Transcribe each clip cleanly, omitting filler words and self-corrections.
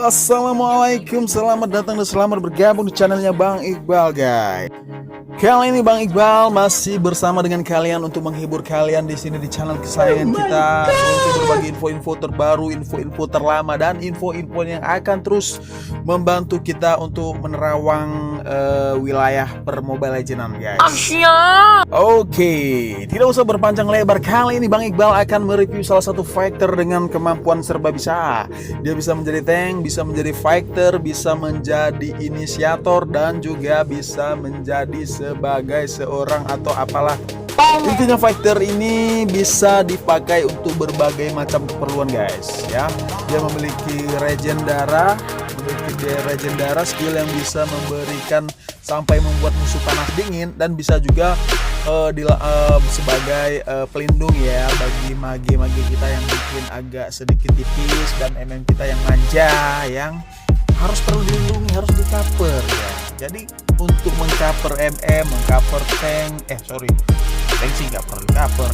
Halo, assalamualaikum, selamat datang dan selamat bergabung di channelnya Bang Iqbal, guys. Kali ini Bang Iqbal masih bersama dengan kalian untuk menghibur kalian di sini di channel kesayangan kita untuk berbagi info-info terbaru, info-info terlama dan info-info yang akan terus membantu kita untuk menerawang wilayah per Mobile Legends, guys. Oke, tidak usah berpanjang lebar. Kali ini Bang Iqbal akan mereview salah satu fighter dengan kemampuan serba bisa. Dia bisa menjadi tank, bisa menjadi fighter, bisa menjadi inisiator, dan juga bisa menjadi sebagai seorang atau apalah. Intinya fighter ini bisa dipakai untuk berbagai macam keperluan, guys, ya. Dia memiliki regen darah, skill yang bisa memberikan sampai membuat musuh panas dingin, dan bisa juga sebagai pelindung ya bagi mage-mage kita yang mungkin agak sedikit tipis dan MM kita yang manja, yang harus perlu dilindungi, harus di-cover ya. Jadi untuk mengcover MM, mengcover tank, tank sih nggak perlu cover,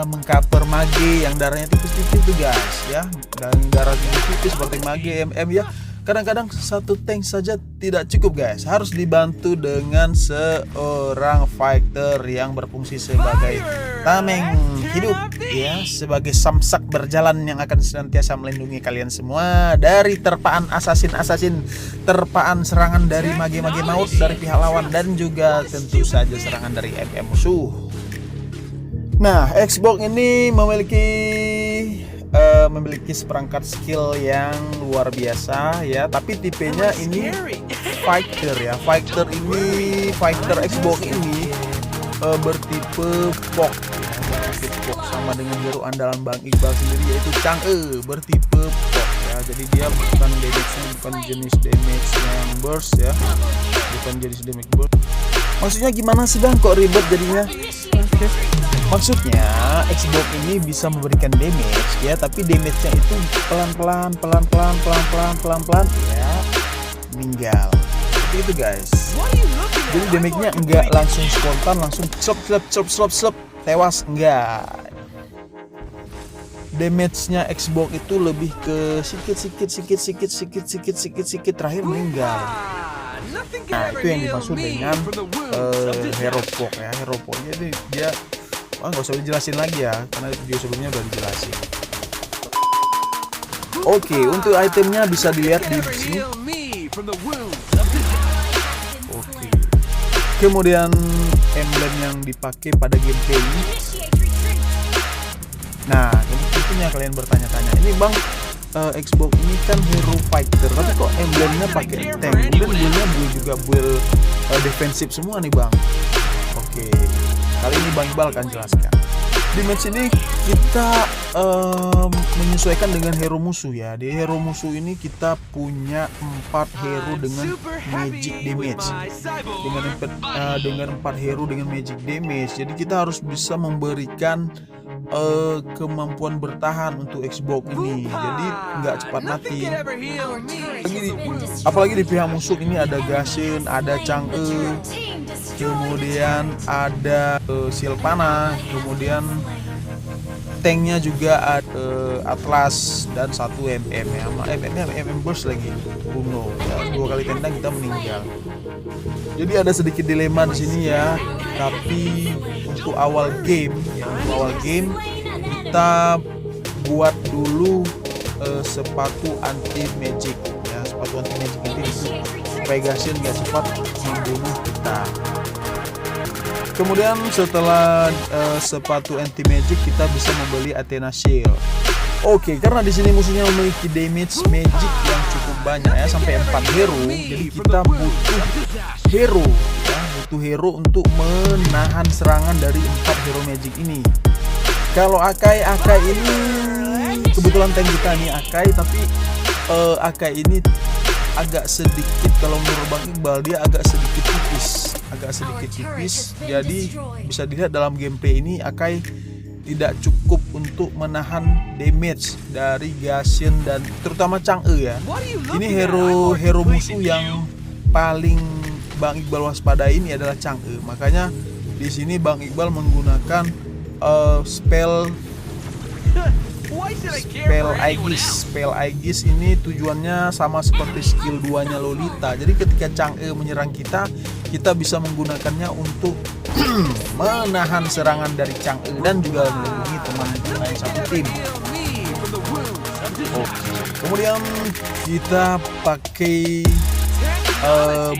mengcover mage yang darahnya tipis-tipis tuh, guys, ya. Dan darah tipis-tipis seperti mage, MM ya. Kadang-kadang satu tank saja tidak cukup, guys. Harus dibantu dengan seorang fighter yang berfungsi sebagai tameng hidup ya, sebagai samsak berjalan yang akan senantiasa melindungi kalian semua dari terpaan assassin, terpaan serangan dari mage-mage maut dari pihak lawan, dan juga tentu saja serangan dari MM musuh. Nah, Xbox ini memiliki seperangkat skill yang luar biasa ya, tapi tipenya ini fighter ya. Fighter Xbox ini bertipe POC ya, bertipe POC sama dengan hero andalan Bang Iqbal sendiri, yaitu Chang'e, bertipe POC ya. Jadi dia bukan jenis damage yang burst ya, bukan jenis damage burst. Maksudnya gimana sih Bang, kok ribet jadinya? Maksudnya Xbox ini bisa memberikan damage ya, tapi damage-nya itu pelan-pelan ya, meninggal. Seperti itu, guys. Jadi damage-nya enggak langsung spontan, langsung slop tewas, enggak. Damage-nya Xbox itu lebih ke sikit terakhir meninggal. Nah, itu yang dimaksud dengan hero POC ya. Hero POC jadi dia nggak usah dijelasin lagi ya, karena video sebelumnya udah dijelasin. Oke, untuk itemnya bisa dilihat di sini. Oke. Kemudian emblem yang dipakai pada gameplay ini. Nah, tentunya kalian bertanya-tanya, ini Bang, Xbox ini kan hero fighter, tapi kok emblemnya pakai tank? Kemudian build-nya juga build defensif semua nih, Bang. Oke. Kali ini Bang Iqbal akan jelaskan. Di match ini kita menyesuaikan dengan hero musuh ya. Di hero musuh ini kita punya 4 hero dengan magic damage. Dengan 4 hero dengan magic damage. Jadi kita harus bisa memberikan kemampuan bertahan untuk Xbox ini. Jadi nggak cepat mati. Apalagi di pihak musuh ini ada Gashin, ada Chang'e, kemudian ada Silvana, kemudian tanknya juga ada Atlas, dan 1 MM ya. MM burst lagi, bunuh ya, 2 kali tendang kita meninggal. Jadi ada sedikit dilema di sini ya. Tapi untuk awal game kita buat dulu sepatu anti magic ya. Sepatu anti magic ini supaya Gashin nggak cepat membunuh kita. Kemudian setelah sepatu anti magic kita bisa membeli Athena Shield. Oke, karena di sini musuhnya memiliki damage magic yang cukup banyak ya, sampai 4 hero. Jadi kita butuh hero ya, untuk menahan serangan dari 4 hero magic ini. Kalau Akai ini kebetulan tank kita nih Akai, tapi Akai ini agak sedikit, kalau menurut Bang Iqbal dia agak sedikit tipis. Jadi bisa dilihat dalam gameplay ini Akai tidak cukup untuk menahan damage dari Gashin dan terutama Chang'e ya. Ini hero musuh yang paling Bang Iqbal waspadai ini adalah Chang'e. Makanya di sini Bang Iqbal menggunakan spell Spell Aegis ini tujuannya sama seperti skill 2-nya Lolita. Jadi ketika Chang'e menyerang kita, kita bisa menggunakannya untuk menahan serangan dari Chang'e dan juga melindungi teman lain satu tim. Kemudian kita pakai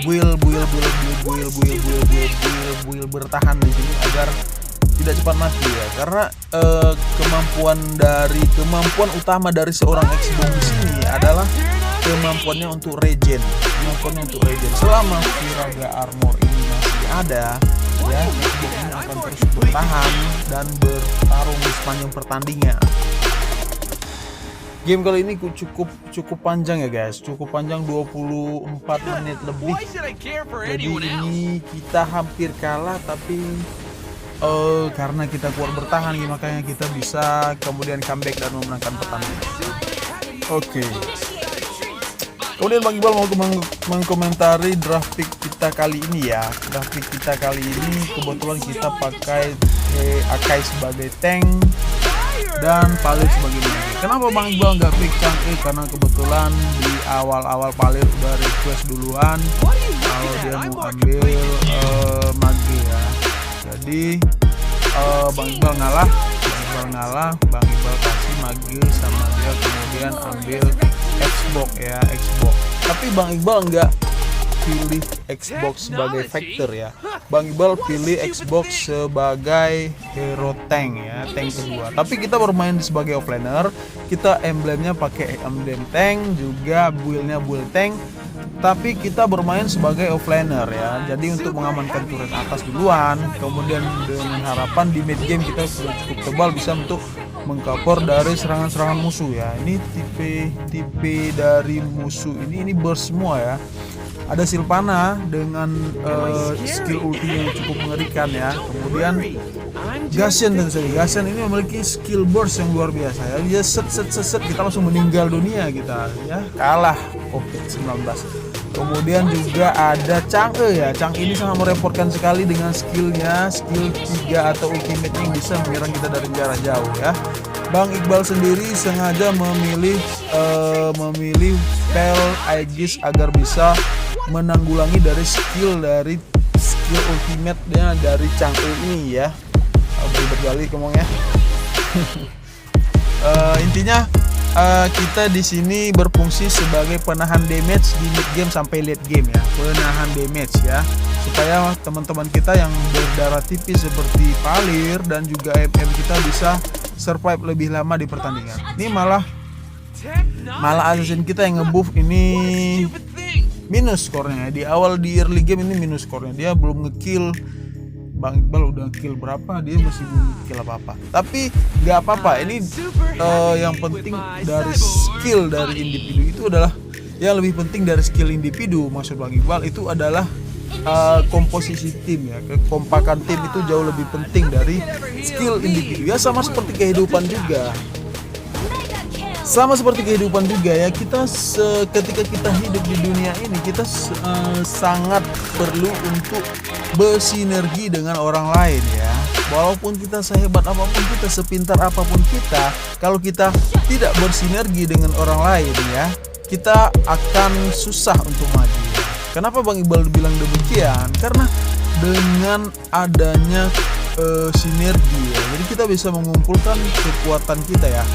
build bertahan di sini agar tidak cepat mati ya, karena kemampuan utama dari seorang Xbox di sini adalah kemampuannya untuk regen. Selama Firaga Armor ini masih ada ya, Xbox ini akan terus bertahan dan bertarung di sepanjang pertandingan. Game kali ini cukup panjang ya guys, cukup panjang, 24 menit lebih. Jadi ini kita hampir kalah, tapi karena kita kuat bertahan makanya kita bisa kemudian comeback dan memenangkan pertandingan. Oke. Kemudian Bang Iqbal mau mengkomentari draft pick kita kali ini ya. Draft pick kita kali ini kebetulan kita pakai Akai sebagai tank dan Palir sebagai mage. Kenapa Bang Iqbal nggak pick Chang'e? Karena kebetulan di awal-awal Palir udah request duluan kalau dia mau ambil mage ya. Jadi Bang Iqbal ngalah, Bang Iqbal kasih mage sama dia, kemudian ambil Xbox ya, Xbox. Tapi Bang Iqbal nggak pilih Xbox sebagai factor ya. Bang Iqbal pilih Xbox sebagai hero tank ya, tank kedua. Tapi kita bermain sebagai offlaner, kita emblemnya pakai emblem tank, juga buildnya build tank. Tapi kita bermain sebagai offlaner ya. Jadi untuk mengamankan turret atas duluan, kemudian dengan harapan di mid game kita sudah cukup tebal bisa untuk mengcover dari serangan-serangan musuh ya. Ini tipe dari musuh ini burst semua ya. Ada Sylvana dengan skill ulti yang cukup mengerikan ya. Kemudian Gashen tentu saja. Gashen ini memiliki skill burst yang luar biasa ya. Dia set kita langsung meninggal dunia kita ya. Kalah COVID-19. Kemudian juga ada Chang'e ya. Chang'e ini sangat merepotkan sekali dengan skillnya, skill 3 atau ultimate yang bisa menyerang kita dari jarak jauh ya. Bang Iqbal sendiri sengaja memilih spell Aegis agar bisa menanggulangi dari skill ultimate-nya dari Chang'e ini ya. Berkali ngomongnya. Intinya kita di sini berfungsi sebagai penahan damage di mid game sampai late game ya, penahan damage ya, supaya teman-teman kita yang berdarah tipis seperti Palir dan juga MM kita bisa survive lebih lama di pertandingan. Ini malah assassin kita yang ngebuff ini minus skornya. Di awal di early game ini minus skornya, dia belum ngekill. Bang Iqbal udah kill berapa, dia masih belum kill apa-apa. Tapi nggak apa-apa, ini yang penting dari skill dari individu itu adalah yang lebih penting dari skill individu. Maksud Bang Iqbal itu adalah komposisi tim ya, kekompakan tim itu jauh lebih penting dari skill individu ya. Sama seperti kehidupan juga. Ya, kita ketika kita hidup di dunia ini kita sangat perlu untuk bersinergi dengan orang lain ya. Walaupun kita sehebat apapun kita, sepintar apapun kita, kalau kita tidak bersinergi dengan orang lain ya, kita akan susah untuk maju. Kenapa Bang Iqbal bilang demikian? Karena dengan adanya sinergi ya, jadi kita bisa mengumpulkan kekuatan kita ya.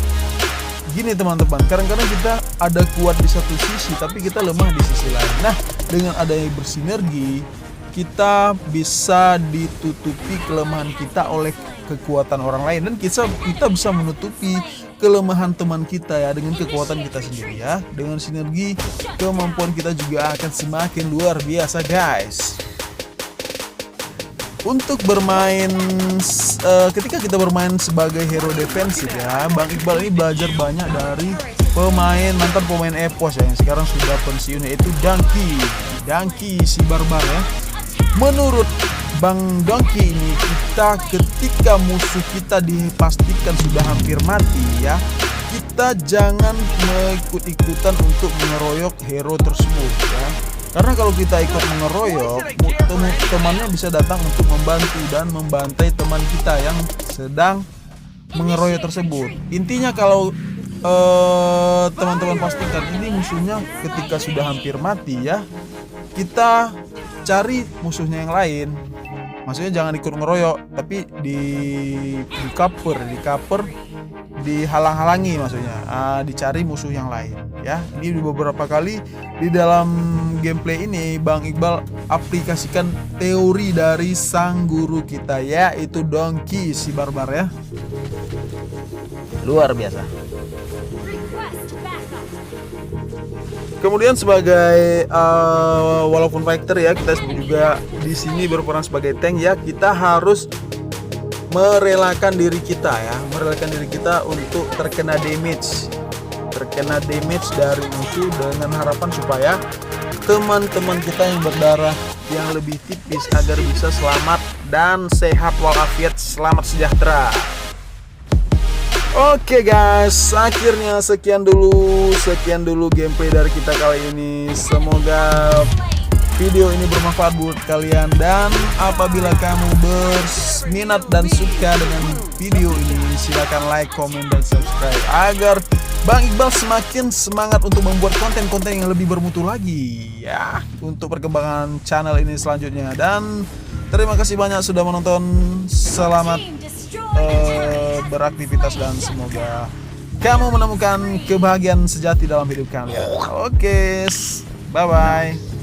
Gini teman-teman, kadang-kadang kita ada kuat di satu sisi tapi kita lemah di sisi lain. Nah, dengan adanya bersinergi, kita bisa ditutupi kelemahan kita oleh kekuatan orang lain, dan kita bisa menutupi kelemahan teman kita ya dengan kekuatan kita sendiri ya. Dengan sinergi, kemampuan kita juga akan semakin luar biasa guys. Untuk bermain ketika kita bermain sebagai hero defensif ya, Bang Iqbal ini belajar banyak dari mantan pemain EPOS ya, yang sekarang sudah pensiun, yaitu Dangki si barbar ya. Menurut Bang Dangki ini, kita ketika musuh kita dipastikan sudah hampir mati ya, kita jangan ikut-ikutan untuk mengeroyok hero tersebut ya. Karena kalau kita ikut mengeroyok, temannya bisa datang untuk membantu dan membantai teman kita yang sedang mengeroyok tersebut. Intinya kalau teman-teman pastikan ini musuhnya ketika sudah hampir mati ya, kita cari musuhnya yang lain. Maksudnya jangan ikut ngeroyok, tapi di cover, dihalang-halangi maksudnya. Dicari musuh yang lain ya. Ini beberapa kali di dalam gameplay ini Bang Iqbal aplikasikan teori dari sang guru kita, yaitu Donkey si barbar ya. Luar biasa. Kemudian sebagai walaupun fighter ya, kita juga di sini berperan sebagai tank ya. Kita harus merelakan diri kita untuk terkena damage dari musuh, dengan harapan supaya teman-teman kita yang berdarah yang lebih tipis agar bisa selamat dan sehat walafiat, selamat sejahtera. Oke guys, akhirnya sekian dulu gameplay dari kita kali ini. Semoga video ini bermanfaat buat kalian, dan apabila kamu berminat dan suka dengan video ini, silakan like, komen, dan subscribe agar Bang Iqbal semakin semangat untuk membuat konten-konten yang lebih bermutu lagi ya, untuk perkembangan channel ini selanjutnya. Dan terima kasih banyak sudah menonton. Selamat beraktivitas dan semoga kamu menemukan kebahagiaan sejati dalam hidup kalian. Oke, bye bye.